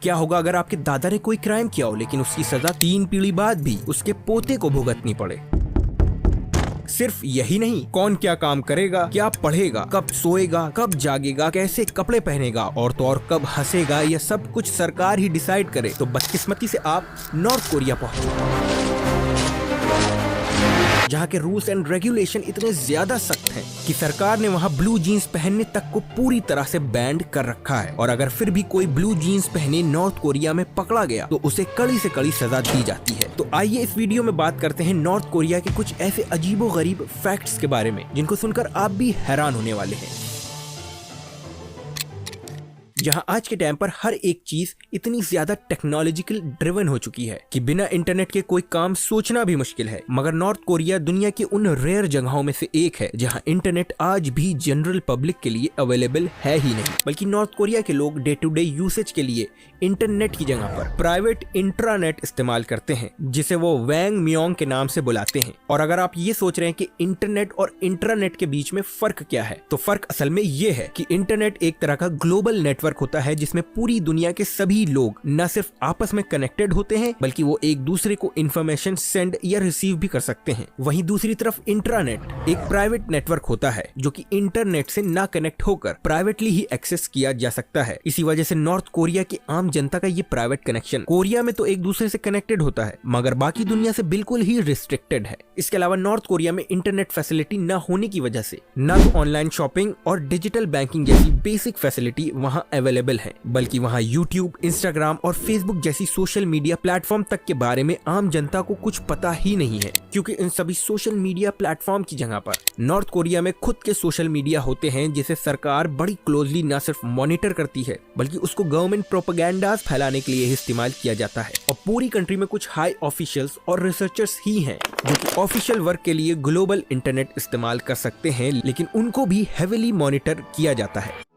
क्या होगा अगर आपके दादा ने कोई क्राइम किया हो लेकिन उसकी सजा 3 पीढ़ी बाद भी उसके पोते को भुगतनी पड़े? सिर्फ यही नहीं, कौन क्या काम करेगा, क्या पढ़ेगा, कब सोएगा, कब जागेगा, कैसे कपड़े पहनेगा और तो और कब हंसेगा, यह सब कुछ सरकार ही डिसाइड करे तो बदकिस्मती से आप नॉर्थ कोरिया पहुंचे, जहाँ के रूल्स एंड रेगुलेशन इतने ज्यादा सख्त हैं कि सरकार ने वहाँ ब्लू जीन्स पहनने तक को पूरी तरह से बैंड कर रखा है। और अगर फिर भी कोई ब्लू जीन्स पहने नॉर्थ कोरिया में पकड़ा गया तो उसे कड़ी से कड़ी सजा दी जाती है। तो आइए इस वीडियो में बात करते हैं नॉर्थ कोरिया के कुछ ऐसे अजीबोगरीब फैक्ट्स के बारे में जिनको सुनकर आप भी हैरान होने वाले हैं। जहां आज के टाइम पर हर एक चीज इतनी ज्यादा टेक्नोलॉजिकल ड्रिवन हो चुकी है कि बिना इंटरनेट के कोई काम सोचना भी मुश्किल है, मगर नॉर्थ कोरिया दुनिया की उन रेयर जगहों में से एक है जहां इंटरनेट आज भी जनरल पब्लिक के लिए अवेलेबल है ही नहीं, बल्कि नॉर्थ कोरिया के लोग डे टू डे यूसेज के लिए इंटरनेट की जगह पर प्राइवेट इंट्रानेट इस्तेमाल करते हैं, जिसे वो वैंग मियोंग के नाम से बुलाते हैं। और अगर आप ये सोच रहे हैं कि इंटरनेट और इंट्रानेट के बीच में फर्क क्या है, तो फर्क असल में ये है कि इंटरनेट एक तरह का ग्लोबल नेटवर्क होता है जिसमें पूरी दुनिया के सभी लोग न सिर्फ आपस में कनेक्टेड होते हैं बल्कि वो एक दूसरे को इंफॉर्मेशन सेंड या रिसीव भी कर सकते हैं। वहीं दूसरी तरफ इंट्रानेट एक प्राइवेट नेटवर्क होता है जो कि इंटरनेट से ना कनेक्ट होकर प्राइवेटली ही एक्सेस किया जा सकता है। इसी वजह से नॉर्थ कोरिया की आम जनता का ये प्राइवेट कनेक्शन कोरिया में तो एक दूसरे से कनेक्टेड होता है मगर बाकी दुनिया से बिल्कुल ही रिस्ट्रिक्टेड है। इसके अलावा नॉर्थ कोरिया में इंटरनेट फैसिलिटी न होने की वजह से न तो ऑनलाइन शॉपिंग और डिजिटल बैंकिंग जैसी बेसिक फैसिलिटी वहाँ अवेलेबल है, बल्कि वहाँ यूट्यूब, इंस्टाग्राम और फेसबुक जैसी सोशल मीडिया प्लेटफॉर्म तक के बारे में आम जनता को कुछ पता ही नहीं है, क्योंकि इन सभी सोशल मीडिया प्लेटफॉर्म की जगह पर नॉर्थ कोरिया में खुद के सोशल मीडिया होते हैं जिसे सरकार बड़ी क्लोजली न सिर्फ मॉनिटर करती है बल्कि उसको गवर्नमेंट प्रोपेगेंडास फैलाने के लिए ही इस्तेमाल किया जाता है। और पूरी कंट्री में कुछ हाई ऑफिशियल्स और रिसर्चर्स ही हैं जो कि ऑफिशियल वर्क के लिए ग्लोबल इंटरनेट इस्तेमाल कर सकते हैं, लेकिन उनको भी हेविली मॉनिटर किया जाता है।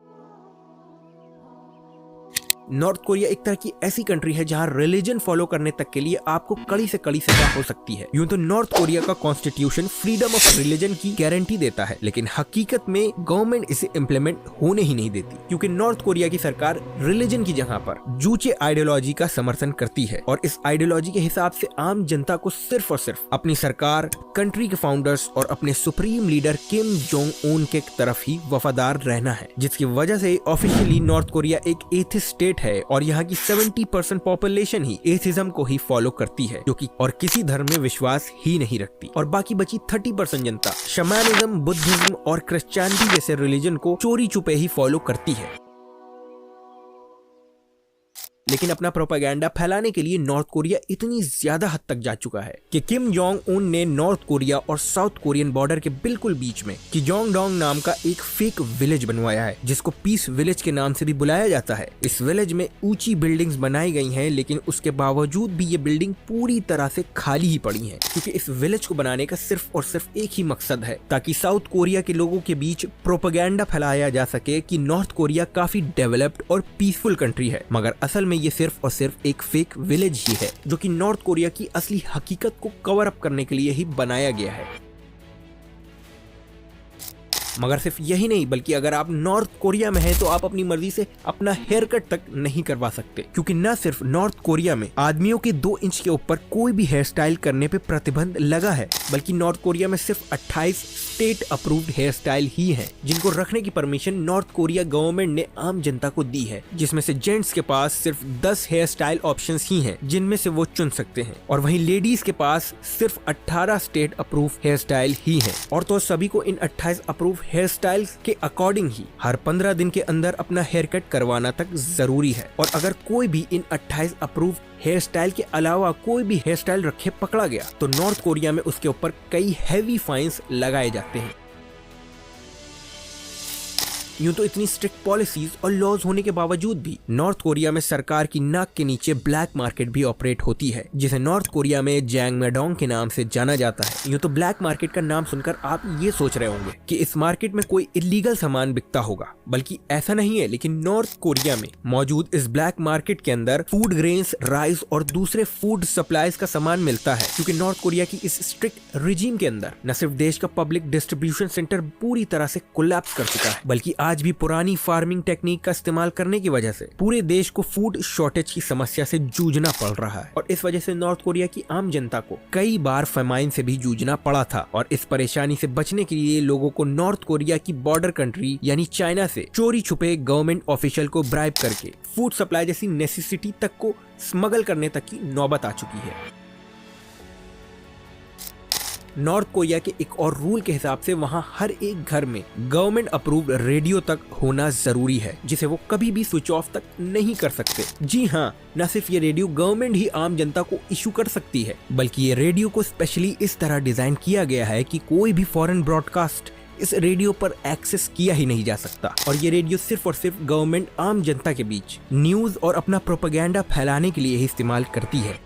नॉर्थ कोरिया एक तरह की ऐसी कंट्री है जहां रिलीजन फॉलो करने तक के लिए आपको कड़ी से कड़ी सजा हो सकती है। यूं तो नॉर्थ कोरिया का कॉन्स्टिट्यूशन फ्रीडम ऑफ रिलीजन की गारंटी देता है, लेकिन हकीकत में गवर्नमेंट इसे इम्प्लीमेंट होने ही नहीं देती, क्योंकि नॉर्थ कोरिया की सरकार रिलीजन की जगह पर जूचे आइडियोलॉजी का समर्थन करती है और इस आइडियोलॉजी के हिसाब से आम जनता को सिर्फ और सिर्फ अपनी सरकार, कंट्री के फाउंडर्स और अपने supreme leader Kim Jong Un के तरफ ही वफादार रहना है, जिसकी वजह से ऑफिशियली नॉर्थ कोरिया एक एथिस्ट स्टेट है और यहाँ की 70% पॉपुलेशन ही एथिज्म को ही फॉलो करती है, जो कि और किसी धर्म में विश्वास ही नहीं रखती, और बाकी बची 30% जनता शमानिज्म, बुद्धिज्म और क्रिश्चियनिटी जैसे रिलीजन को चोरी छुपे ही फॉलो करती है। लेकिन अपना प्रोपेगेंडा फैलाने के लिए नॉर्थ कोरिया इतनी ज्यादा हद तक जा चुका है कि किम जोंग उन ने नॉर्थ कोरिया और साउथ कोरियन बॉर्डर के बिल्कुल बीच में किजोंगडोंग नाम का एक फेक विलेज बनवाया है, जिसको पीस विलेज के नाम से भी बुलाया जाता है। इस विलेज में ऊंची बिल्डिंग्स बनाई गई हैं, लेकिन उसके बावजूद भी ये बिल्डिंग पूरी तरह से खाली ही पड़ी है, क्योंकि इस विलेज को बनाने का सिर्फ और सिर्फ एक ही मकसद है, ताकि साउथ कोरिया के लोगों के बीच प्रोपेगेंडा फैलाया जा सके कि नॉर्थ कोरिया काफी डेवलप्ड और पीसफुल कंट्री है, मगर असल में ये सिर्फ और सिर्फ एक फेक विलेज ही है जो कि नॉर्थ कोरिया की असली हकीकत को कवर अप करने के लिए ही बनाया गया है। मगर सिर्फ यही नहीं, बल्कि अगर आप नॉर्थ कोरिया में हैं तो आप अपनी मर्जी से अपना हेयर कट तक नहीं करवा सकते, क्योंकि न सिर्फ नॉर्थ कोरिया में आदमियों के 2 इंच के ऊपर कोई भी हेयर स्टाइल करने पे प्रतिबंध लगा है, बल्कि नॉर्थ कोरिया में सिर्फ 28 स्टेट अप्रूव्ड हेयर स्टाइल ही है जिनको रखने की परमिशन नॉर्थ कोरिया गवर्नमेंट ने आम जनता को दी है, जिसमें से जेंट्स के पास सिर्फ 10 हेयर स्टाइल ऑप्शन ही है जिनमें से वो चुन सकते हैं, और वहीं लेडीज के पास सिर्फ 18 स्टेट अप्रूव हेयर स्टाइल ही है। और तो सभी को इन 28 अप्रूव हेयर स्टाइल्स के अकॉर्डिंग ही हर 15 दिन के अंदर अपना हेयर कट करवाना तक जरूरी है, और अगर कोई भी इन 28 अप्रूव हेयर स्टाइल के अलावा कोई भी हेयर स्टाइल रखे पकड़ा गया तो नॉर्थ कोरिया में उसके ऊपर कई हैवी फाइन्स लगाए जाते हैं। यूं तो इतनी स्ट्रिक्ट पॉलिसीज और लॉज होने के बावजूद भी नॉर्थ कोरिया में सरकार की नाक के नीचे ब्लैक मार्केट भी ऑपरेट होती है, जिसे नॉर्थ कोरिया में जैंगमेडोंग के नाम से जाना जाता है। यूं तो ब्लैक मार्केट का नाम सुनकर आप ये सोच रहे होंगे कि इस मार्केट में कोई इलीगल सामान बिकता होगा, बल्कि ऐसा नहीं है। लेकिन नॉर्थ कोरिया में मौजूद इस ब्लैक मार्केट के अंदर फूड ग्रेन्स, राइस और दूसरे फूड सप्लाईज का सामान मिलता है, क्योंकि नॉर्थ कोरिया की इस स्ट्रिक्ट रिजीम के अंदर न सिर्फ देश का पब्लिक डिस्ट्रीब्यूशन सेंटर पूरी तरह से कोलैप्स कर चुका है, बल्कि आज भी पुरानी फार्मिंग टेक्निक का इस्तेमाल करने की वजह से पूरे देश को फूड शॉर्टेज की समस्या से जूझना पड़ रहा है और इस वजह से नॉर्थ कोरिया की आम जनता को कई बार फेमाइन से भी जूझना पड़ा था। और इस परेशानी से बचने के लिए लोगों को नॉर्थ कोरिया की बॉर्डर कंट्री यानी चाइना से चोरी छुपे गवर्नमेंट ऑफिशियल को ब्राइब करके फूड सप्लाई जैसी नेसेसिटी तक को स्मगल करने तक की नौबत आ चुकी है। नॉर्थ कोरिया के एक और रूल के हिसाब से वहां हर एक घर में गवर्नमेंट अप्रूव्ड रेडियो तक होना जरूरी है, जिसे वो कभी भी स्विच ऑफ तक नहीं कर सकते। जी हाँ, न सिर्फ ये रेडियो गवर्नमेंट ही आम जनता को इशू कर सकती है, बल्कि ये रेडियो को स्पेशली इस तरह डिजाइन किया गया है कि कोई भी फॉरेन ब्रॉडकास्ट इस रेडियो पर एक्सेस किया ही नहीं जा सकता। और ये रेडियो सिर्फ और सिर्फ गवर्नमेंट आम जनता के बीच न्यूज और अपना प्रोपेगेंडा फैलाने के लिए ही इस्तेमाल करती है।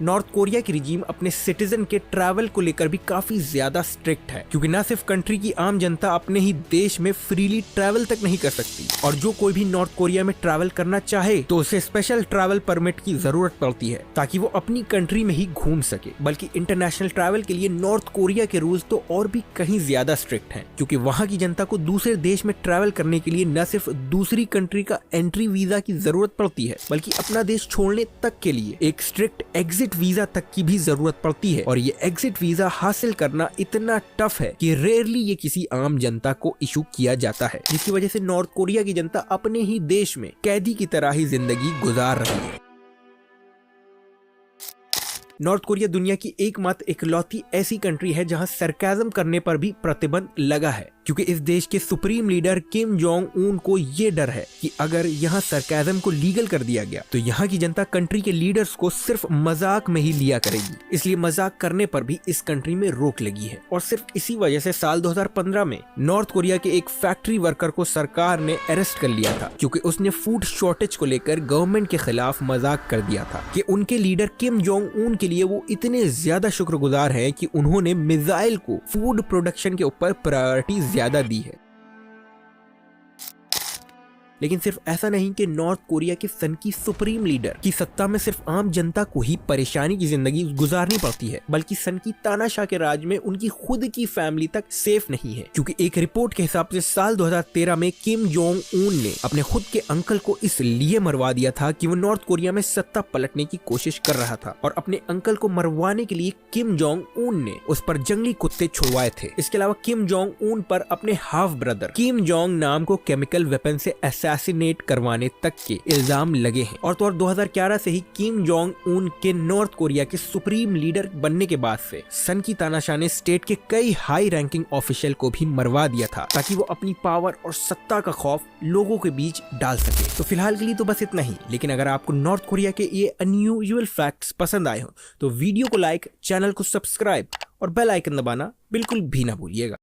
नॉर्थ कोरिया की रिजीम अपने सिटीजन के ट्रैवल को लेकर भी काफी ज्यादा स्ट्रिक्ट है, क्योंकि न सिर्फ कंट्री की आम जनता अपने ही देश में फ्रीली ट्रैवल तक नहीं कर सकती और जो कोई भी नॉर्थ कोरिया में ट्रैवल करना चाहे तो उसे स्पेशल ट्रैवल परमिट की जरूरत पड़ती है ताकि वो अपनी कंट्री में ही घूम सके। बल्कि इंटरनेशनल ट्रैवल के लिए नॉर्थ कोरिया के रूल्स तो और भी कहीं ज्यादा स्ट्रिक्ट हैं, क्योंकि वहाँ की जनता को दूसरे देश में ट्रैवल करने के लिए न सिर्फ दूसरी कंट्री का एंट्री वीजा की जरूरत पड़ती है, बल्कि अपना देश छोड़ने तक के लिए एक स्ट्रिक्ट एग्जिट वीजा तक की भी जरूरत पड़ती है। और ये एग्जिट वीजा हासिल करना इतना टफ है कि रेयरली ये किसी आम जनता को इशू किया जाता है, जिसकी वजह से नॉर्थ कोरिया की जनता अपने ही देश में कैदी की तरह ही जिंदगी गुजार रही है। नॉर्थ कोरिया दुनिया की एकमात्र इकलौती ऐसी कंट्री है जहां सरकाज़म करने पर भी प्रतिबंध लगा है, क्योंकि इस देश के supreme leader Kim Jong Un को ये डर है कि अगर यहाँ सरकाज़म को लीगल कर दिया गया तो यहाँ की जनता कंट्री के लीडर्स को सिर्फ मजाक में ही लिया करेगी। इसलिए मजाक करने पर भी इस कंट्री में रोक लगी है। और सिर्फ इसी वजह से साल 2015 में नॉर्थ कोरिया के एक फैक्ट्री वर्कर को सरकार ने अरेस्ट कर लिया था, क्योंकि उसने फूड शॉर्टेज को लेकर गवर्नमेंट के खिलाफ मजाक कर दिया था कि उनके लीडर किम जोंग उन के लिए वो इतने ज्यादा शुक्रगुजार हैं कि उन्होंने मिसाइल को फूड प्रोडक्शन के ऊपर प्रायोरिटी ज्यादा दी है। लेकिन सिर्फ ऐसा नहीं कि नॉर्थ कोरिया के सन की सुप्रीम लीडर की सत्ता में सिर्फ आम जनता को ही परेशानी की जिंदगी गुजारनी पड़ती है, बल्कि सन की तानाशाह के राज में उनकी खुद की फैमिली तक सेफ नहीं है। क्योंकि एक रिपोर्ट के हिसाब से साल 2013 में किम जोंग उन ने अपने खुद के अंकल को इसलिए मरवा दिया था कि वो नॉर्थ कोरिया में सत्ता पलटने की कोशिश कर रहा था, और अपने अंकल को मरवाने के लिए किम जोंग उन ने उस पर जंगली कुत्ते छुड़वाए थे। इसके अलावा किम जोंग उन पर अपने हाफ ब्रदर किम जोंग नाम को केमिकल वेपन से असैसिनेट करवाने तक के इल्जाम लगे हैं। और तो और 2011 से ही किम जोंग उन के नॉर्थ कोरिया के सुप्रीम लीडर बनने के बाद से सन की तानाशाह ने स्टेट के कई हाई रैंकिंग ऑफिशियल को भी मरवा दिया था, ताकि वो अपनी पावर और सत्ता का खौफ लोगों के बीच डाल सके। तो फिलहाल के लिए तो बस इतना ही, लेकिन अगर आपको नॉर्थ कोरिया के ये अनयूजुअल फैक्ट्स पसंद आए हो तो वीडियो को लाइक, चैनल को सब्सक्राइब और बेल आइकन दबाना बिल्कुल भी ना भूलिएगा।